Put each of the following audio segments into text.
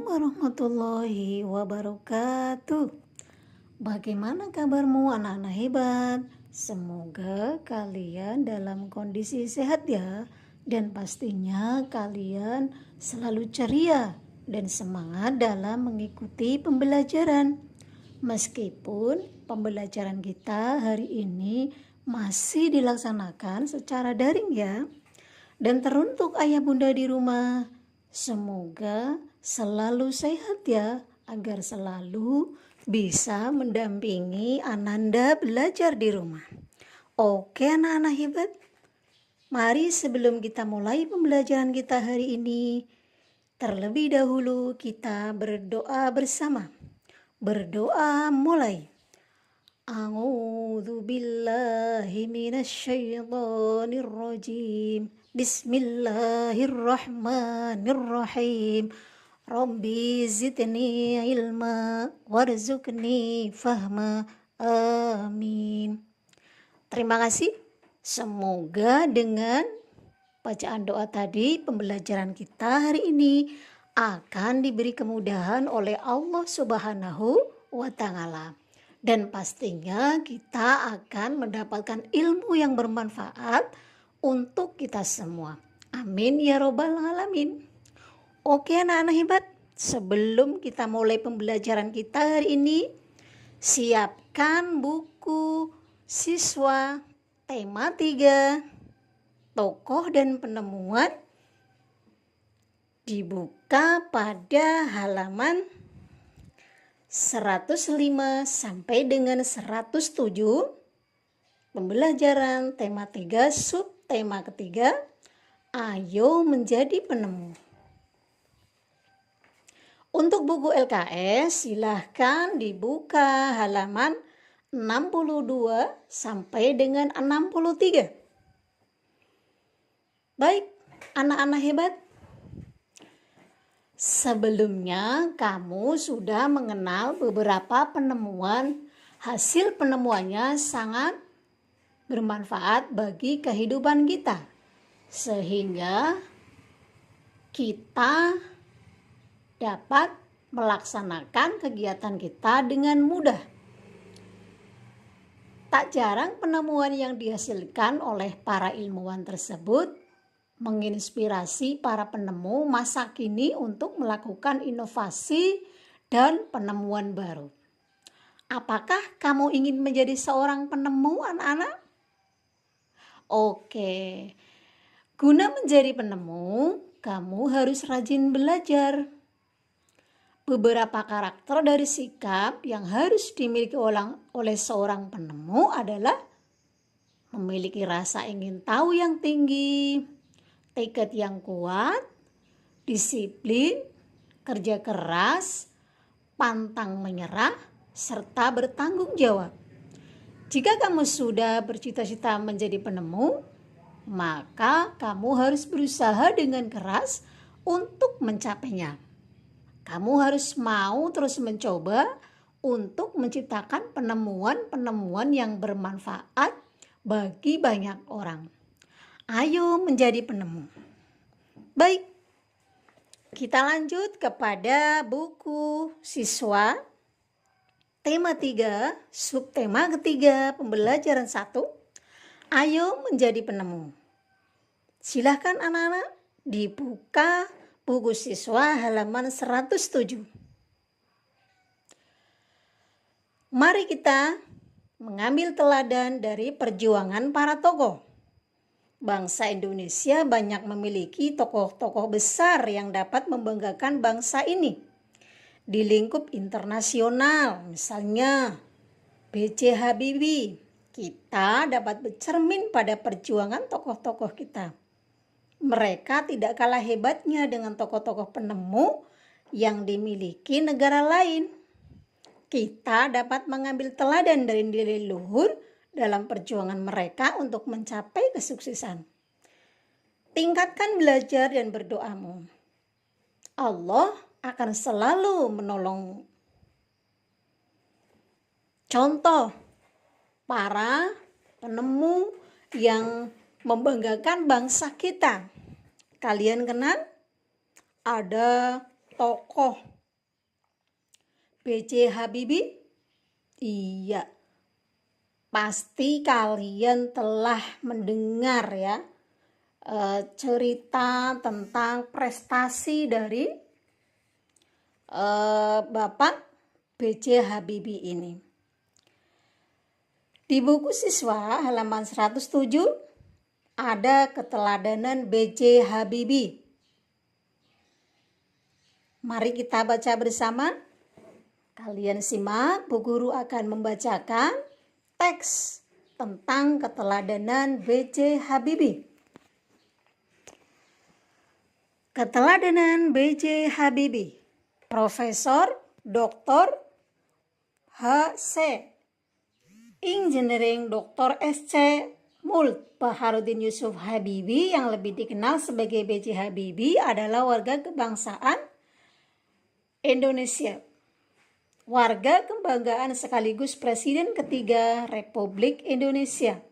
warahmatullahi wabarakatuh. Bagaimana kabarmu anak-anak hebat? Semoga kalian dalam kondisi sehat ya. Dan pastinya kalian selalu ceria dan semangat dalam mengikuti pembelajaran. Meskipun pembelajaran kita hari ini masih dilaksanakan secara daring ya. Dan teruntuk ayah bunda di rumah, semoga selalu sehat ya, agar selalu bisa mendampingi Ananda belajar di rumah. Oke anak-anak hebat, mari sebelum kita mulai pembelajaran kita hari ini, terlebih dahulu kita berdoa bersama. Berdoa mulai. A'udzu billahi minasyaitonir rajim. Bismillahirrahmanirrahim. Rabbi zidni ilma warzuqni fahma. Amin. Terima kasih. Semoga dengan bacaan doa tadi pembelajaran kita hari ini akan diberi kemudahan oleh Allah Subhanahu wa Ta'ala. Dan pastinya kita akan mendapatkan ilmu yang bermanfaat untuk kita semua. Amin ya robbal alamin. Oke anak-anak hebat, sebelum kita mulai pembelajaran kita hari ini, siapkan buku siswa tema 3, tokoh dan penemuan, dibuka pada halaman 105 sampai dengan 107, pembelajaran tema 3 subtema ketiga, ayo menjadi penemu. Untuk buku LKS silahkan dibuka halaman 62 sampai dengan 63. Baik, anak-anak hebat. Sebelumnya kamu sudah mengenal beberapa penemuan. Hasil penemuannya sangat bermanfaat bagi kehidupan kita. Sehingga kita dapat melaksanakan kegiatan kita dengan mudah. Tak jarang penemuan yang dihasilkan oleh para ilmuwan tersebut menginspirasi para penemu masa kini untuk melakukan inovasi dan penemuan baru. Apakah kamu ingin menjadi seorang penemu, anak-anak? Oke, guna menjadi penemu, kamu harus rajin belajar. Beberapa karakter dari sikap yang harus dimiliki oleh seorang penemu adalah memiliki rasa ingin tahu yang tinggi, tekad yang kuat, disiplin, kerja keras, pantang menyerah, serta bertanggung jawab. Jika kamu sudah bercita-cita menjadi penemu, maka kamu harus berusaha dengan keras untuk mencapainya. Kamu harus mau terus mencoba untuk menciptakan penemuan-penemuan yang bermanfaat bagi banyak orang. Ayo menjadi penemu. Baik, kita lanjut kepada buku siswa tema 3, subtema ketiga, pembelajaran 1. Ayo menjadi penemu. Silahkan anak-anak dibuka buku siswa halaman 107. Mari kita mengambil teladan dari perjuangan para tokoh. Bangsa Indonesia banyak memiliki tokoh-tokoh besar yang dapat membanggakan bangsa ini. Di lingkup internasional, misalnya B.J. Habibie, kita dapat bercermin pada perjuangan tokoh-tokoh kita. Mereka tidak kalah hebatnya dengan tokoh-tokoh penemu yang dimiliki negara lain. Kita dapat mengambil teladan dari nilai luhur dalam perjuangan mereka untuk mencapai kesuksesan. Tingkatkan belajar dan berdoamu. Allah akan selalu menolongmu. Contoh para penemu yang membanggakan bangsa kita. Kalian kenal? Ada tokoh B.J. Habibie? Iya, pasti kalian telah mendengar ya cerita tentang prestasi dari Bapak B.J. Habibie ini. Di buku siswa halaman 107 ada keteladanan B.J. Habibie. Mari kita baca bersama. Kalian simak, Bu Guru akan membacakan teks tentang keteladanan B.J. Habibie. Keteladanan B.J. Habibie, Profesor Dr. H.C. Engineering Dr. S.C. Mult Baharudin Yusuf Habibie yang lebih dikenal sebagai B.J. Habibie adalah warga kebangsaan Indonesia. Warga kebanggaan sekaligus Presiden ketiga Republik Indonesia.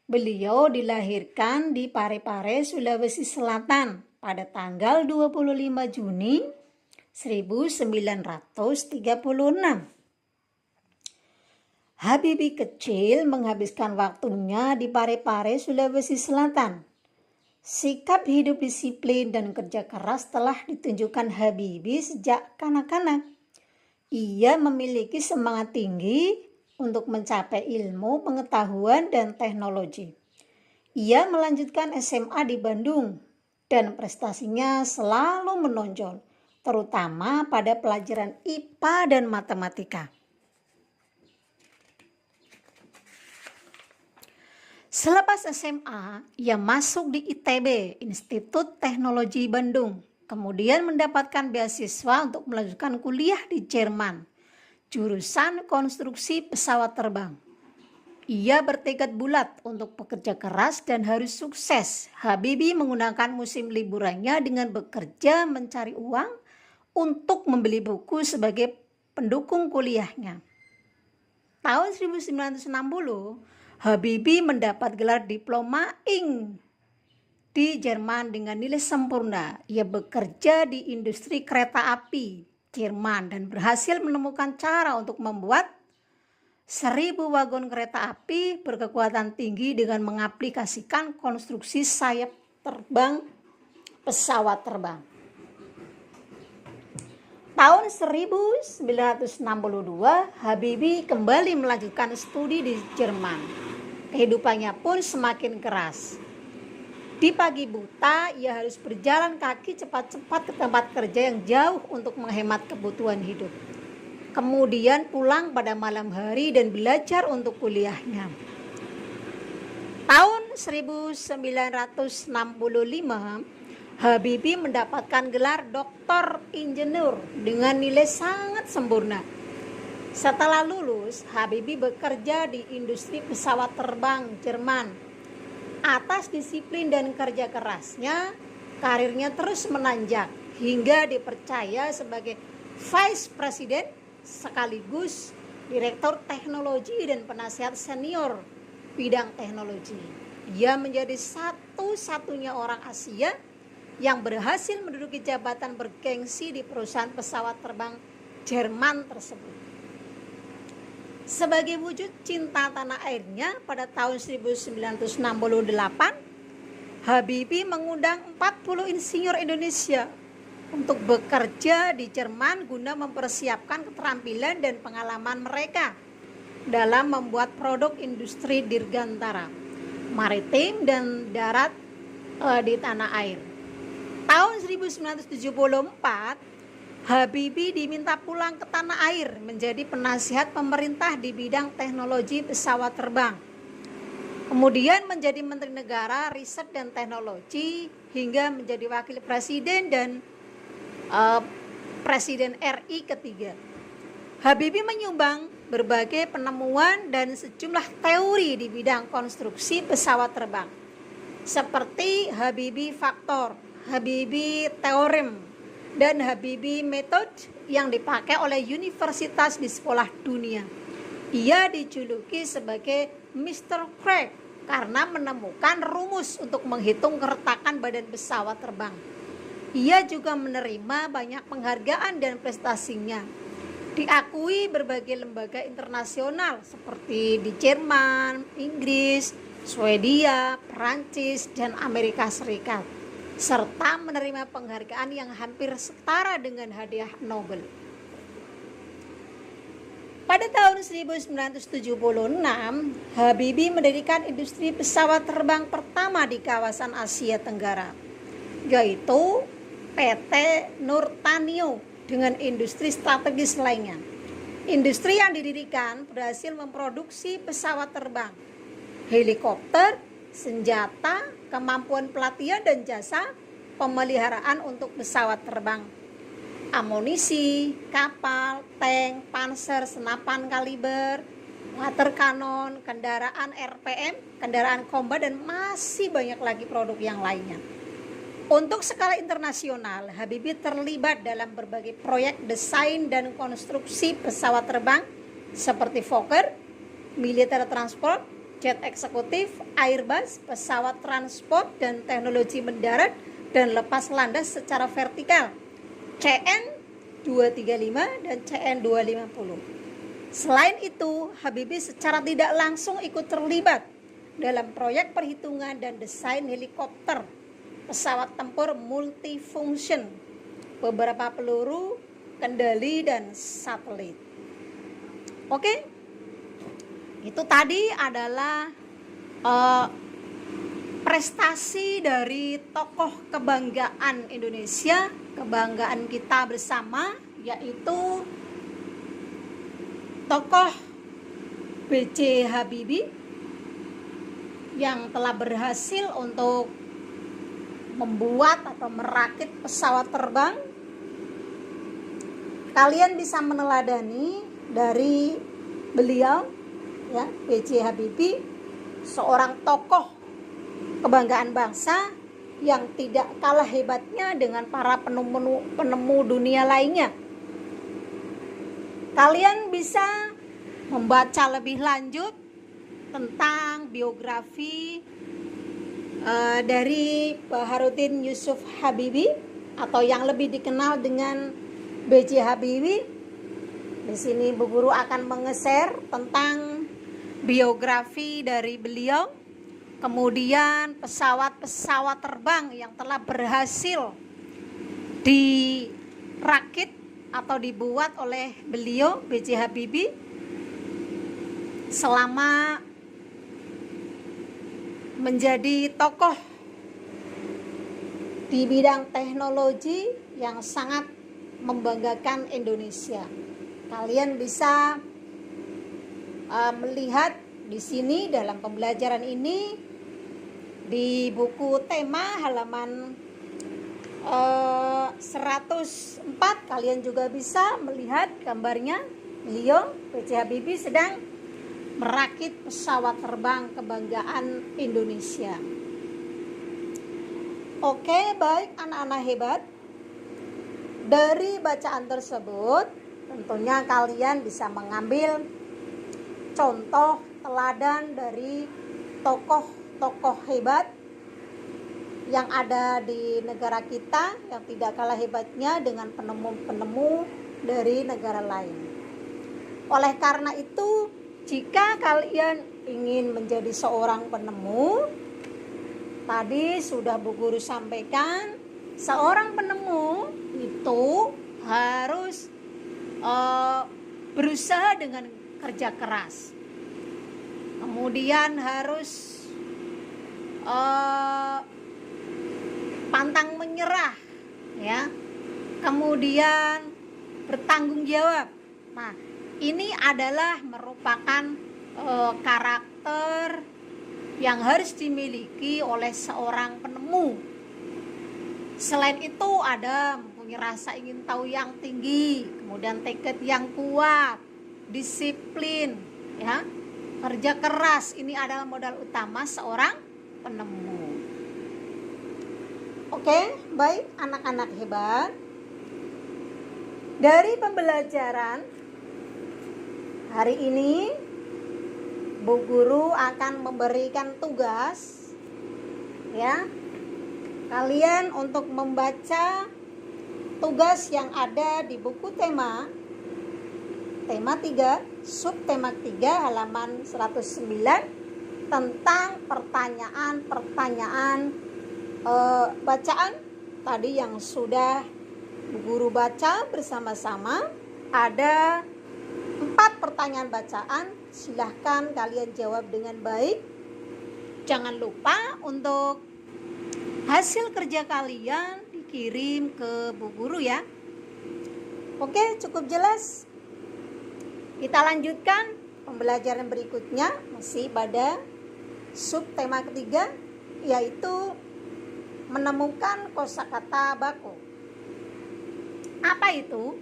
Beliau dilahirkan di Parepare, Sulawesi Selatan pada tanggal 25 Juni 1936. Habibie kecil menghabiskan waktunya di Parepare, Sulawesi Selatan. Sikap hidup disiplin dan kerja keras telah ditunjukkan Habibie sejak kanak-kanak. Ia memiliki semangat tinggi untuk mencapai ilmu, pengetahuan, dan teknologi. Ia melanjutkan SMA di Bandung dan prestasinya selalu menonjol, terutama pada pelajaran IPA dan matematika. Selepas SMA, ia masuk di ITB, Institut Teknologi Bandung. Kemudian mendapatkan beasiswa untuk melanjutkan kuliah di Jerman, jurusan konstruksi pesawat terbang. Ia bertekad bulat untuk bekerja keras dan harus sukses. Habibie menggunakan musim liburannya dengan bekerja mencari uang untuk membeli buku sebagai pendukung kuliahnya. Tahun 1960, Habibie mendapat gelar diploma Ing di Jerman dengan nilai sempurna. Ia bekerja di industri kereta api Jerman dan berhasil menemukan cara untuk membuat 1000 wagon kereta api berkekuatan tinggi dengan mengaplikasikan konstruksi sayap terbang pesawat terbang. Tahun 1962, Habibie kembali melanjutkan studi di Jerman. Kehidupannya pun semakin keras. Di pagi buta, ia harus berjalan kaki cepat-cepat ke tempat kerja yang jauh untuk menghemat kebutuhan hidup. Kemudian pulang pada malam hari dan belajar untuk kuliahnya. Tahun 1965, Habibie mendapatkan gelar Doktor Insinyur dengan nilai sangat sempurna. Setelah lulus, Habibie bekerja di industri pesawat terbang Jerman. Atas disiplin dan kerja kerasnya, karirnya terus menanjak hingga dipercaya sebagai Vice President sekaligus Direktur Teknologi dan Penasihat Senior bidang teknologi. Ia menjadi satu-satunya orang Asia yang berhasil menduduki jabatan bergengsi di perusahaan pesawat terbang Jerman tersebut. Sebagai wujud cinta tanah airnya, pada tahun 1968, Habibie mengundang 40 insinyur Indonesia untuk bekerja di Jerman guna mempersiapkan keterampilan dan pengalaman mereka dalam membuat produk industri dirgantara, maritim, dan darat di tanah air. Tahun 1974, Habibie diminta pulang ke tanah air menjadi penasihat pemerintah di bidang teknologi pesawat terbang. Kemudian menjadi Menteri Negara Riset dan Teknologi hingga menjadi Wakil Presiden dan Presiden RI ketiga. Habibie menyumbang berbagai penemuan dan sejumlah teori di bidang konstruksi pesawat terbang, seperti Habibie Factor, Habibie Theorem, dan Habibie Method yang dipakai oleh universitas di sekolah dunia. Ia dijuluki sebagai Mr. Craig karena menemukan rumus untuk menghitung keretakan badan pesawat terbang. Ia juga menerima banyak penghargaan dan prestasinya. Diakui berbagai lembaga internasional seperti di Jerman, Inggris, Swedia, Perancis, dan Amerika Serikat, serta menerima penghargaan yang hampir setara dengan hadiah Nobel. Pada tahun 1976, Habibie mendirikan industri pesawat terbang pertama di kawasan Asia Tenggara, yaitu PT Nurtanio dengan industri strategis lainnya. Industri yang didirikan berhasil memproduksi pesawat terbang, helikopter, senjata, kemampuan pelatihan dan jasa pemeliharaan untuk pesawat terbang, amunisi, kapal, tank, panser, senapan kaliber, water cannon, kendaraan RPM, kendaraan combat, dan masih banyak lagi produk yang lainnya. Untuk skala internasional, Habibie terlibat dalam berbagai proyek desain dan konstruksi pesawat terbang seperti Fokker, militer transport, jet eksekutif, Airbus, pesawat transport dan teknologi mendarat dan lepas landas secara vertikal, CN-235 dan CN-250. Selain itu, Habibie secara tidak langsung ikut terlibat dalam proyek perhitungan dan desain helikopter, pesawat tempur multifunction, beberapa peluru, kendali, dan satelit. Oke, itu tadi adalah prestasi dari tokoh kebanggaan Indonesia, kebanggaan kita bersama, yaitu tokoh B.J. Habibie yang telah berhasil untuk membuat atau merakit pesawat terbang. Kalian bisa meneladani dari beliau, ya, B.J. Habibie, seorang tokoh kebanggaan bangsa yang tidak kalah hebatnya dengan para penemu dunia lainnya. Kalian bisa membaca lebih lanjut tentang biografi dari Baharudin Yusuf Habibie atau yang lebih dikenal dengan B.J. Habibie. Di sini Bu Guru akan menge-share tentang biografi dari beliau, kemudian pesawat-pesawat terbang yang telah berhasil dirakit atau dibuat oleh beliau B.J. Habibie selama menjadi tokoh di bidang teknologi yang sangat membanggakan Indonesia. Kalian bisa melihat di sini dalam pembelajaran ini di buku tema halaman 104. Kalian juga bisa melihat gambarnya. Beliau B.J. Habibie sedang merakit pesawat terbang kebanggaan Indonesia. Oke, baik anak-anak hebat. Dari bacaan tersebut, tentunya kalian bisa mengambil contoh teladan dari tokoh-tokoh hebat yang ada di negara kita yang tidak kalah hebatnya dengan penemu-penemu dari negara lain. Oleh karena itu, jika kalian ingin menjadi seorang penemu, tadi sudah Bu Guru sampaikan, seorang penemu itu harus berusaha dengan kerja keras. Kemudian harus pantang menyerah, ya. Kemudian bertanggung jawab. Nah, ini adalah merupakan karakter yang harus dimiliki oleh seorang penemu. Selain itu ada mempunyai rasa ingin tahu yang tinggi, kemudian tekad yang kuat, disiplin, ya, kerja keras. Ini adalah modal utama seorang penemu. Oke, baik anak-anak hebat. Dari pembelajaran hari ini, Bu Guru akan memberikan tugas, ya, kalian untuk membaca tugas yang ada di buku tema 3, subtema 3 halaman 109 tentang pertanyaan bacaan tadi yang sudah Bu Guru baca bersama-sama. Ada 4 pertanyaan bacaan, silahkan kalian jawab dengan baik. Jangan lupa untuk hasil kerja kalian dikirim ke Bu Guru ya. Oke, cukup jelas. Kita lanjutkan pembelajaran berikutnya masih pada subtema ketiga, yaitu menemukan kosakata baku. Apa itu?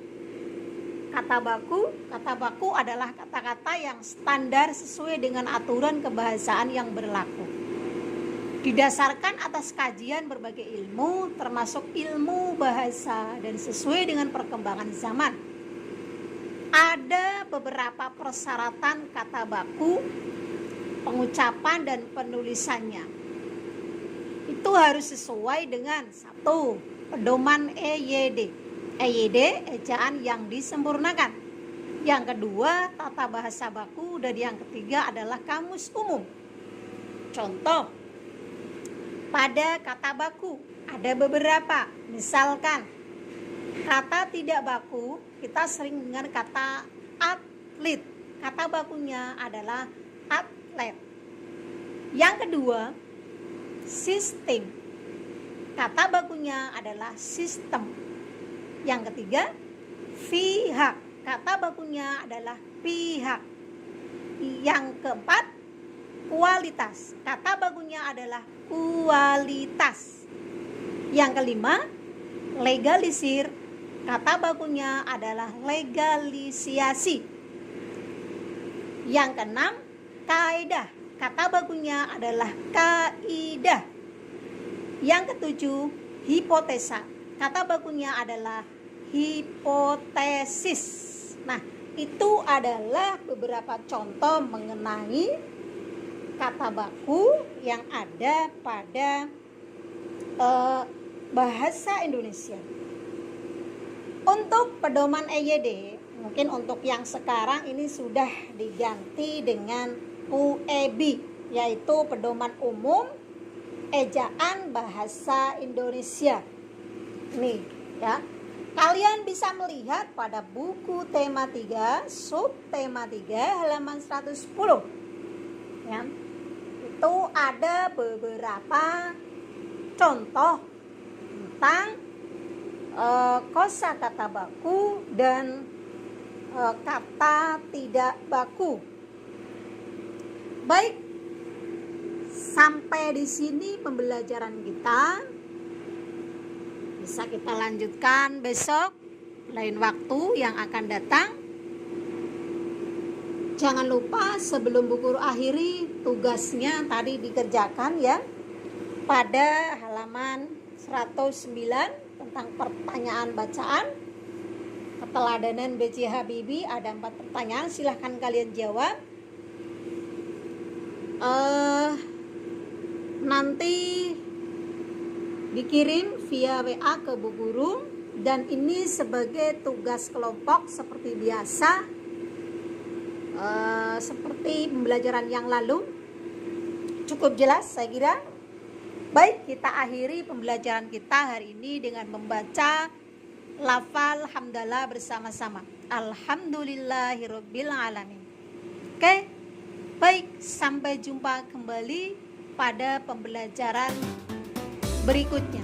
Kata baku adalah kata-kata yang standar sesuai dengan aturan kebahasaan yang berlaku. Didasarkan atas kajian berbagai ilmu, termasuk ilmu bahasa, dan sesuai dengan perkembangan zaman. Ada beberapa persyaratan kata baku, pengucapan dan penulisannya. Itu harus sesuai dengan 1. Pedoman EYD, ejaan yang disempurnakan. Yang kedua, tata bahasa baku, dan yang ketiga adalah kamus umum. Contoh, pada kata baku ada beberapa, misalkan kata tidak baku kita sering dengar kata atlet, kata bakunya adalah atlet. Yang kedua, sistem, kata bakunya adalah sistem. Yang ketiga, pihak, kata bakunya adalah pihak. Yang keempat, kualitas, kata bakunya adalah kualitas. Yang kelima, legalisir, kata bakunya adalah legalisiasi. Yang keenam, kaidah, kata bakunya adalah kaidah. Yang ketujuh, hipotesa, kata bakunya adalah hipotesis. Nah, itu adalah beberapa contoh mengenai kata baku yang ada pada bahasa Indonesia. Untuk pedoman EYD, mungkin untuk yang sekarang ini sudah diganti dengan UEB, yaitu pedoman umum ejaan bahasa Indonesia. Nih ya, kalian bisa melihat pada buku tema 3, subtema 3 halaman 110 ya. Itu ada beberapa contoh tentang kosakata baku dan kata tidak baku. Baik, sampai di sini pembelajaran kita. Bisa kita lanjutkan besok, lain waktu yang akan datang. Jangan lupa sebelum Bu Guru akhiri, tugasnya tadi dikerjakan ya. Pada halaman 109 tentang pertanyaan bacaan. Keteladanan B.J. Habibie, ada 4 pertanyaan, silahkan kalian jawab. Nanti dikirim via WA ke Bu Guru, dan ini sebagai tugas kelompok seperti biasa. Seperti pembelajaran yang lalu. Cukup jelas saya kira. Baik, kita akhiri pembelajaran kita hari ini dengan membaca lafal hamdalah bersama-sama. Alhamdulillahirabbil alamin. Oke. Baik, sampai jumpa kembali pada pembelajaran berikutnya.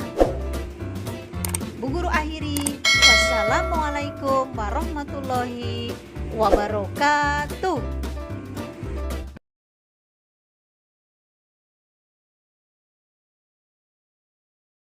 Bu Guru akhiri. Wassalamualaikum warahmatullahi wabarakatuh.